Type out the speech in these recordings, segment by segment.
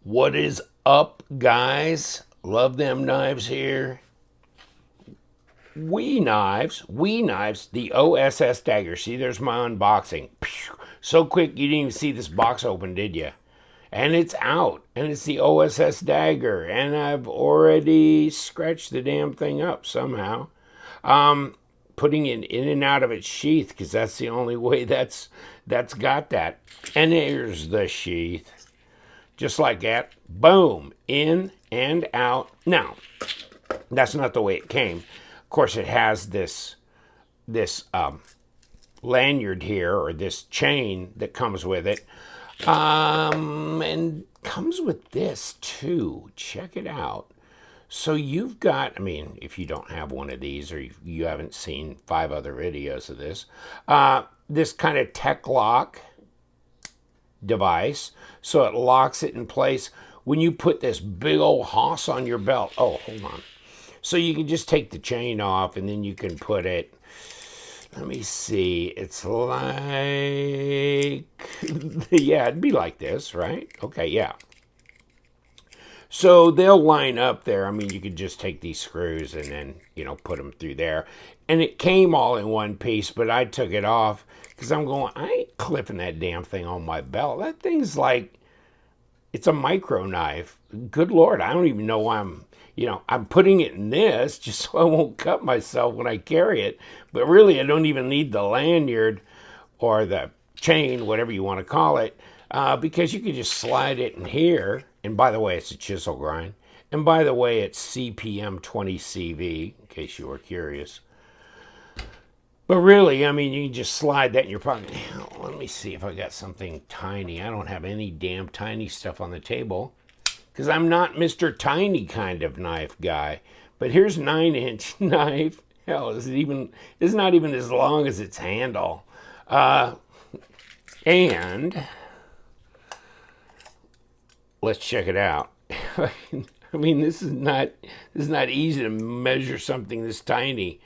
What is up, guys? Love them knives here. We knives, the OSS Dagger. See, there's my unboxing. So quick, you didn't even see this box open, did you? And it's out, and it's the OSS Dagger, and I've already scratched the damn thing up somehow. Putting it in and out of its sheath, because that's the only way that's got that. And there's the sheath. Just like that, boom, in and out. Now, that's not the way it came. Of course, it has this lanyard here, or this chain that comes with it, and comes with this too. Check it out. So you've got, I mean, if you don't have one of these, or you haven't seen 5 other videos of this, this kind of tech lock device, so it locks it in place when you put this big old hoss on your belt. Oh, hold on. So you can just take the chain off, and then you can put it, let me see, it's like, yeah, it'd be like this, right? Okay, yeah. So they'll line up there. I mean, you could just take these screws and then, put them through there. And it came all in one piece, but I took it off because I'm going, I ain't clipping that damn thing on my belt. That thing's like, it's a micro knife. Good Lord, I don't even know why I'm putting it in this just so I won't cut myself when I carry it. But really, I don't even need the lanyard or the chain, whatever you want to call it, because you can just slide it in here. And by the way, it's a chisel grind. And by the way, it's CPM 20 CV, in case you were curious. But really, I mean, you can just slide that in your pocket. Let me see if I got something tiny. I don't have any damn tiny stuff on the table, because I'm not Mr. Tiny kind of knife guy. But here's 9-inch knife. Hell, it's not even as long as its handle. And let's check it out. I mean, this is not easy to measure something this tiny.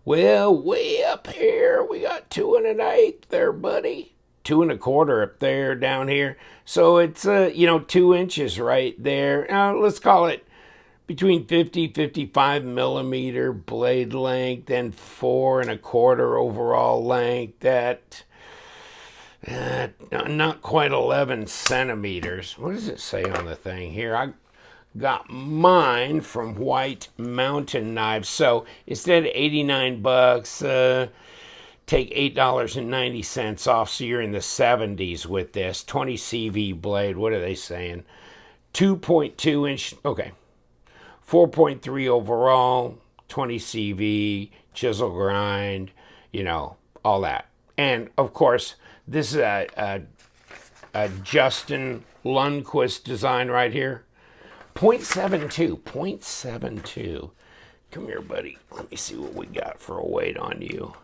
Well, way up here, we got 2 1/8 there, buddy. 2 1/4 up there, down here. So it's 2 inches right there. Let's call it between 55 millimeter blade length and 4 1/4 overall length. That not quite 11 centimeters. What does it say on the thing here? I got mine from White Mountain Knives. So instead of $89, take $8.90 off. So you're in the 70s with this 20 CV blade. What are they saying? 2.2 inch. Okay. 4.3 overall, 20 CV, chisel grind, all that. And of course, this is a Justin Lundquist design right here. 0.72. Come here, buddy. Let me see what we got for a weight on you.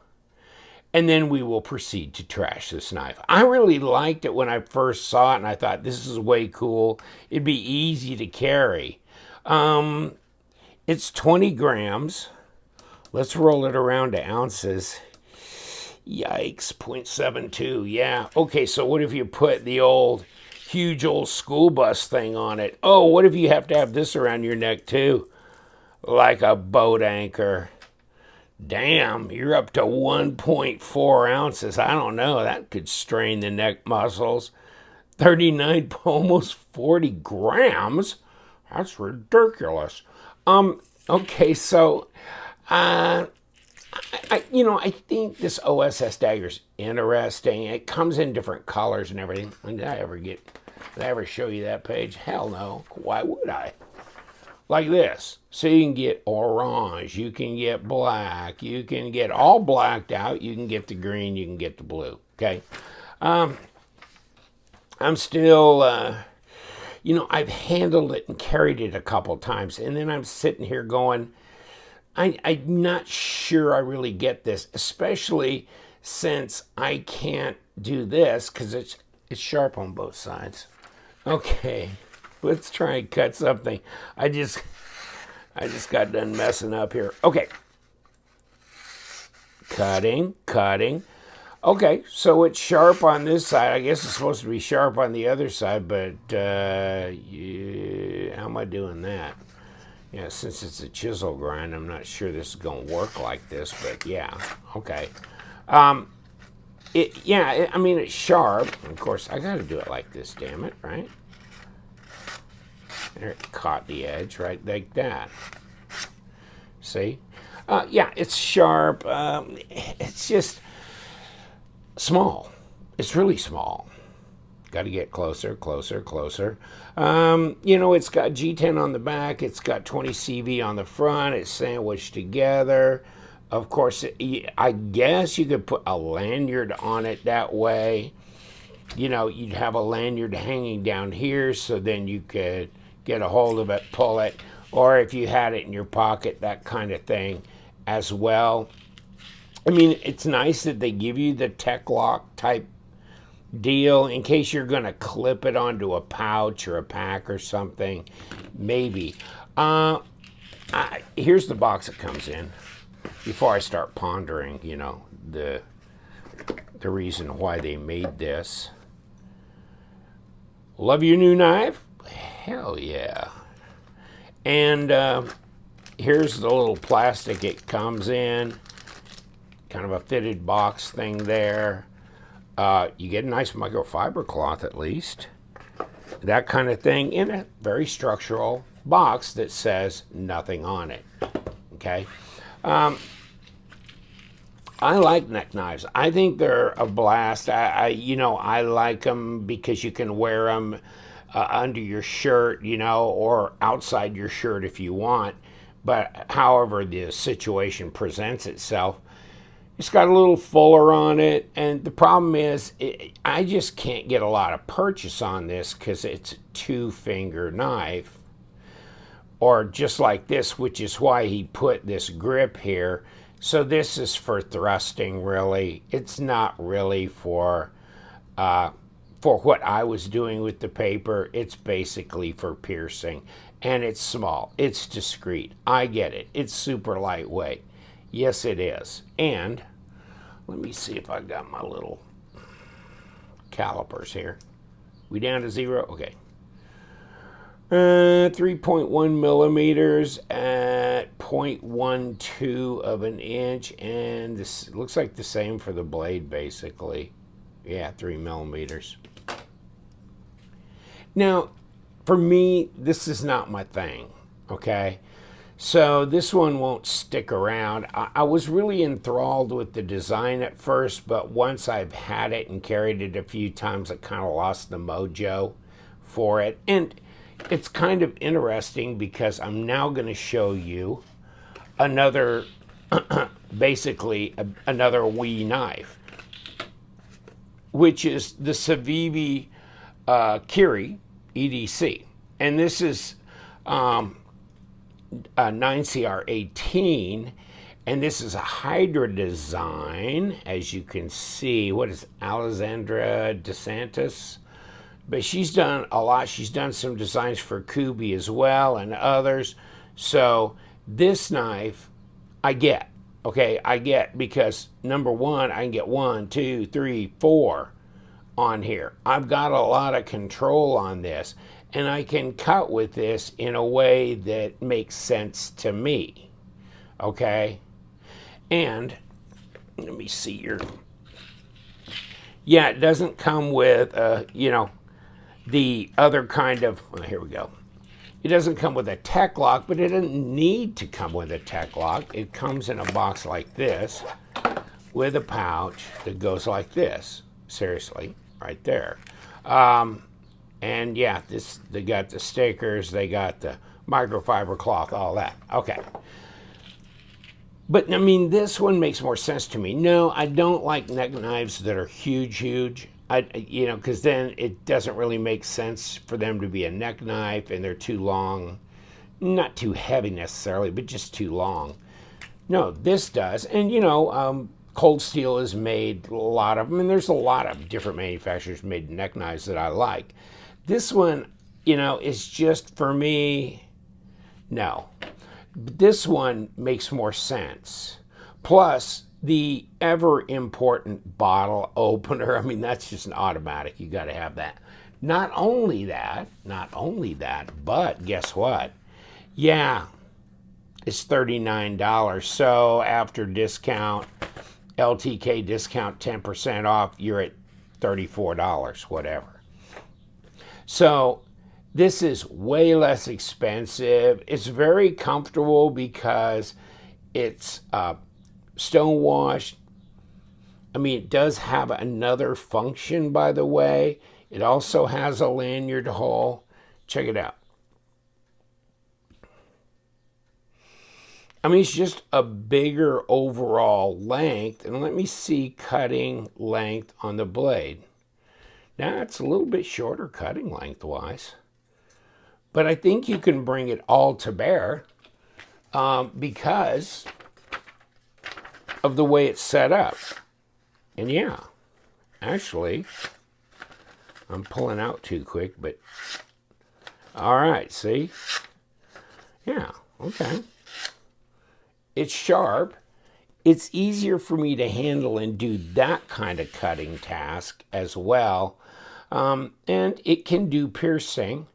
And then we will proceed to trash this knife. I really liked it when I first saw it, and I thought, this is way cool. It'd be easy to carry. It's 20 grams. Let's roll it around to ounces. Yikes, 0.72, yeah. Okay, so what if you put the huge old school bus thing on it? Oh, what if you have to have this around your neck too? Like a boat anchor. Damn, you're up to 1.4 ounces. I don't know, that could strain the neck muscles. 39, almost 40 grams? That's ridiculous. Okay, so, I think this OSS Dagger's interesting. It comes in different colors and everything. Did I ever show you that page? Hell no. Why would I? Like this. So you can get orange, you can get black, you can get all blacked out, you can get the green, you can get the blue. Okay. I'm still, I've handled it and carried it a couple times, and then I'm sitting here going, I'm not sure I really get this, especially since I can't do this because it's sharp on both sides. Okay, let's try and cut something. I just got done messing up here. Okay, cutting. Okay, so it's sharp on this side. I guess it's supposed to be sharp on the other side, but yeah, how am I doing that? Yeah, since it's a chisel grind, I'm not sure this is going to work like this, but yeah, okay. I mean, it's sharp. Of course, I got to do it like this, damn it, right? There, it caught the edge right like that. See? Yeah, it's sharp. It's just small. It's really small. Got to get closer, closer, closer. It's got G10 on the back. It's got 20 CV on the front. It's sandwiched together. Of course, I guess you could put a lanyard on it that way. You'd have a lanyard hanging down here, so then you could get a hold of it, pull it, or if you had it in your pocket, that kind of thing as well. I mean, it's nice that they give you the tech lock type deal in case you're going to clip it onto a pouch or a pack or something. Maybe. Here's the box it comes in. Before I start pondering, the reason why they made this. Love your new knife? Hell yeah. And here's the little plastic it comes in. Kind of a fitted box thing there. You get a nice microfiber cloth at least. That kind of thing in a very structural box that says nothing on it. Okay? I like neck knives. I think they're a blast. I like them because you can wear them under your shirt, or outside your shirt if you want. But however the situation presents itself, it's got a little fuller on it. And the problem is, I just can't get a lot of purchase on this because it's a 2-finger knife. Or just like this, which is why he put this grip here. So this is for thrusting, really. It's not really for what I was doing with the paper. It's basically for piercing. And it's small. It's discreet. I get it. It's super lightweight. Yes, it is. And let me see if I got my little calipers here. We down to 0? Okay. 3.1 millimeters at 0.12 of an inch, and this looks like the same for the blade, basically. Yeah, 3 millimeters. Now, for me, this is not my thing, okay? So this one won't stick around. I was really enthralled with the design at first, but once I've had it and carried it a few times, I kind of lost the mojo for it. And it's kind of interesting because I'm now going to show you another, basically another wee knife, which is the Civivi Kiri EDC. And this is 9CR18, and this is a Hydra design, as you can see. What is Alessandra DeSantis? But she's done a lot. She's done some designs for Kubi as well and others. So this knife, I get. Okay, I get because number one, I can get 1, 2, 3, 4 on here. I've got a lot of control on this, and I can cut with this in a way that makes sense to me. Okay, and let me see here. Yeah, it doesn't come with the other kind of, well, here we go. It doesn't come with a tech lock, but it doesn't need to come with a tech lock. It comes in a box like this with a pouch that goes like this. Seriously, right there. And yeah, they got the stickers, they got the microfiber cloth, all that. Okay. But I mean, this one makes more sense to me. No, I don't like neck knives that are huge. Because then it doesn't really make sense for them to be a neck knife and they're too long. Not too heavy necessarily, but just too long. No, this does. And, Cold Steel has made a lot of them, and there's a lot of different manufacturers made neck knives that I like. This one, is just for me, no. This one makes more sense. Plus, the ever important bottle opener. I mean, that's just an automatic. You got to have that. Not only that, but guess what? Yeah, it's $39. So after discount, LTK discount 10% off, you're at $34, whatever. So this is way less expensive. It's very comfortable because it's stonewashed. I mean, it does have another function, by the way. It also has a lanyard hole. Check it out. I mean, it's just a bigger overall length. And let me see cutting length on the blade. Now, it's a little bit shorter cutting length-wise. But I think you can bring it all to bear because of the way it's set up. And yeah, actually, I'm pulling out too quick, but all right, see? Yeah, okay. It's sharp. It's easier for me to handle and do that kind of cutting task as well. And it can do piercing,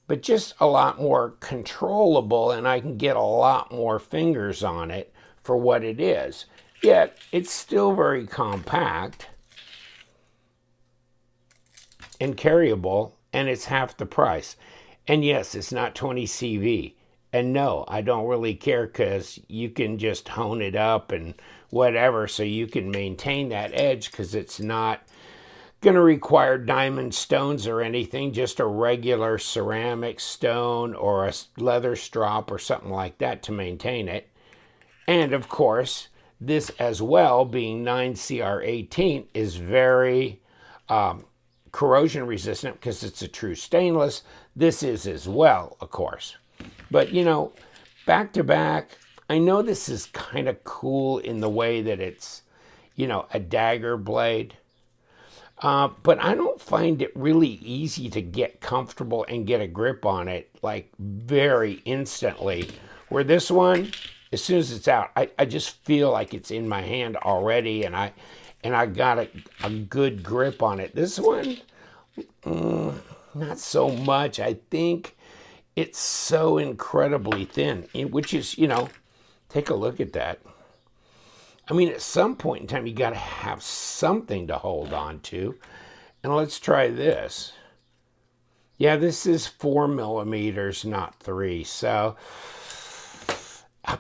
but just a lot more controllable, and I can get a lot more fingers on it for what it is. Yet, it's still very compact and carryable, and it's half the price. And yes, it's not 20 CV. And no, I don't really care because you can just hone it up and whatever so you can maintain that edge because it's not going to require diamond stones or anything, just a regular ceramic stone or a leather strop or something like that to maintain it. And of course, this as well, being 9CR18, is very corrosion resistant because it's a true stainless. This is as well, of course. But, you know, back to back, I know this is kind of cool in the way that it's, you know, a dagger blade. But I don't find it really easy to get comfortable and get a grip on it, like, very instantly. Where this one, as soon as it's out, I just feel like it's in my hand already, and I got a good grip on it. This one, not so much. I think it's so incredibly thin, which is, you know, take a look at that. I mean, at some point in time, you got to have something to hold on to. And let's try this. Yeah, this is 4 millimeters, not 3. So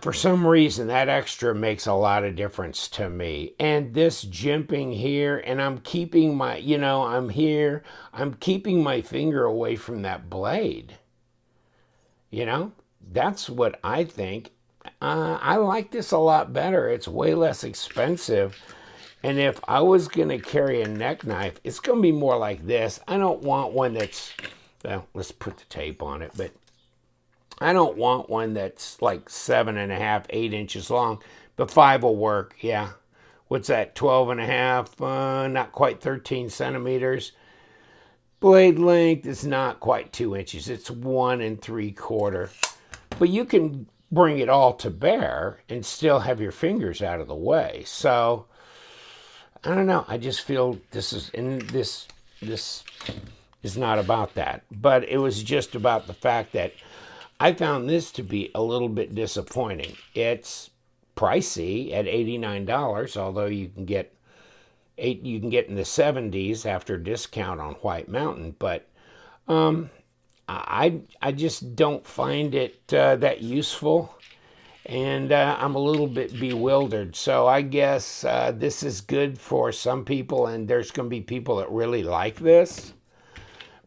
for some reason, that extra makes a lot of difference to me. And this jimping here, and I'm keeping my, you know, I'm keeping my finger away from that blade. You know, that's what I think. I like this a lot better. It's way less expensive. And if I was going to carry a neck knife, it's going to be more like this. I don't want one that's, well, let's put the tape on it, but I don't want one that's like 7.5, 8 inches long, but 5 will work. Yeah. What's that? 12.5, not quite 13 centimeters. Blade length is not quite 2 inches. It's 1 3/4. But you can bring it all to bear and still have your fingers out of the way. So I don't know. I just feel this is not about that. But it was just about the fact that I found this to be a little bit disappointing. It's pricey at $89, although you can get in the 70s after discount on White Mountain, but I just don't find it that useful, and I'm a little bit bewildered. So I guess this is good for some people, and there's going to be people that really like this,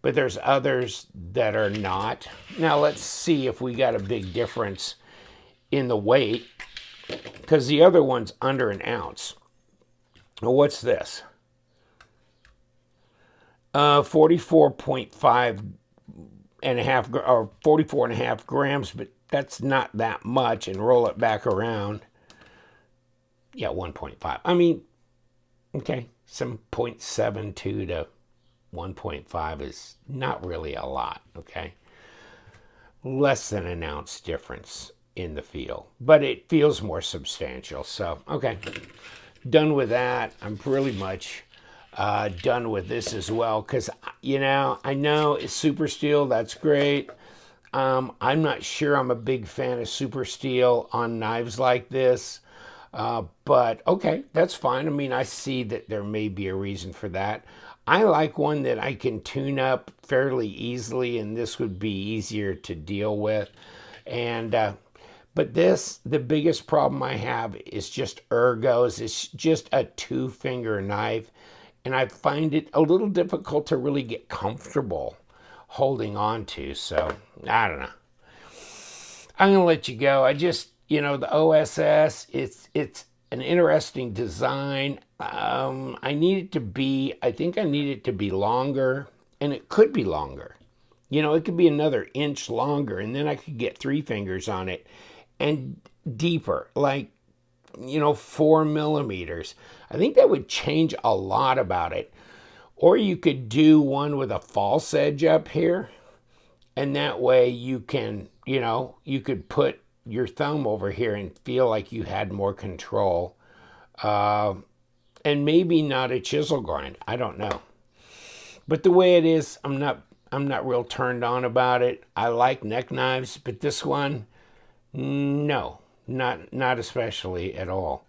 but there's others that are not. Now let's see if we got a big difference in the weight, because the other one's under an ounce. Well, what's this? 44.5 and a half, or 44.5 grams, but that's not that much. And roll it back around. Yeah, 1.5. I mean, okay, some 0.72 to 1.5 is not really a lot, okay? Less than an ounce difference. in the feel, but it feels more substantial. So, okay, done with that. I'm pretty much done with this as well, because, you know, I know it's super steel. That's great. I'm not sure I'm a big fan of super steel on knives like this. But okay, that's fine. I mean, I see that there may be a reason for that. I like one that I can tune up fairly easily, and this would be easier to deal with. And but this, the biggest problem I have is just ergos. It's just a two-finger knife, and I find it a little difficult to really get comfortable holding on to. So I don't know. I'm gonna let you go. I just, you know, the OSS, it's an interesting design. I need it to be, I think I need it to be longer, and it could be longer. You know, it could be another inch longer, and then I could get three fingers on it, and deeper, like, you know, 4 millimeters. I think that would change a lot about it. Or you could do one with a false edge up here, and that way you can, you know, you could put your thumb over here and feel like you had more control. And maybe not a chisel grind. I don't know. But the way it is, I'm not real turned on about it. I like neck knives, but this one, no, not especially at all.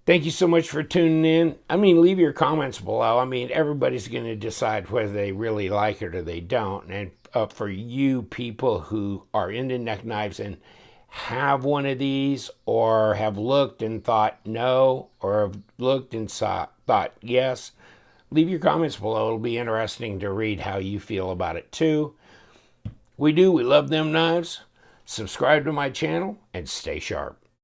Thank you so much for tuning in. I mean, leave your comments below. I mean, everybody's going to decide whether they really like it or they don't. And for you people who are into neck knives and have one of these, or have looked and thought no, or have looked and thought yes, leave your comments below. It'll be interesting to read how you feel about it too. We love them knives. Subscribe to my channel and stay sharp.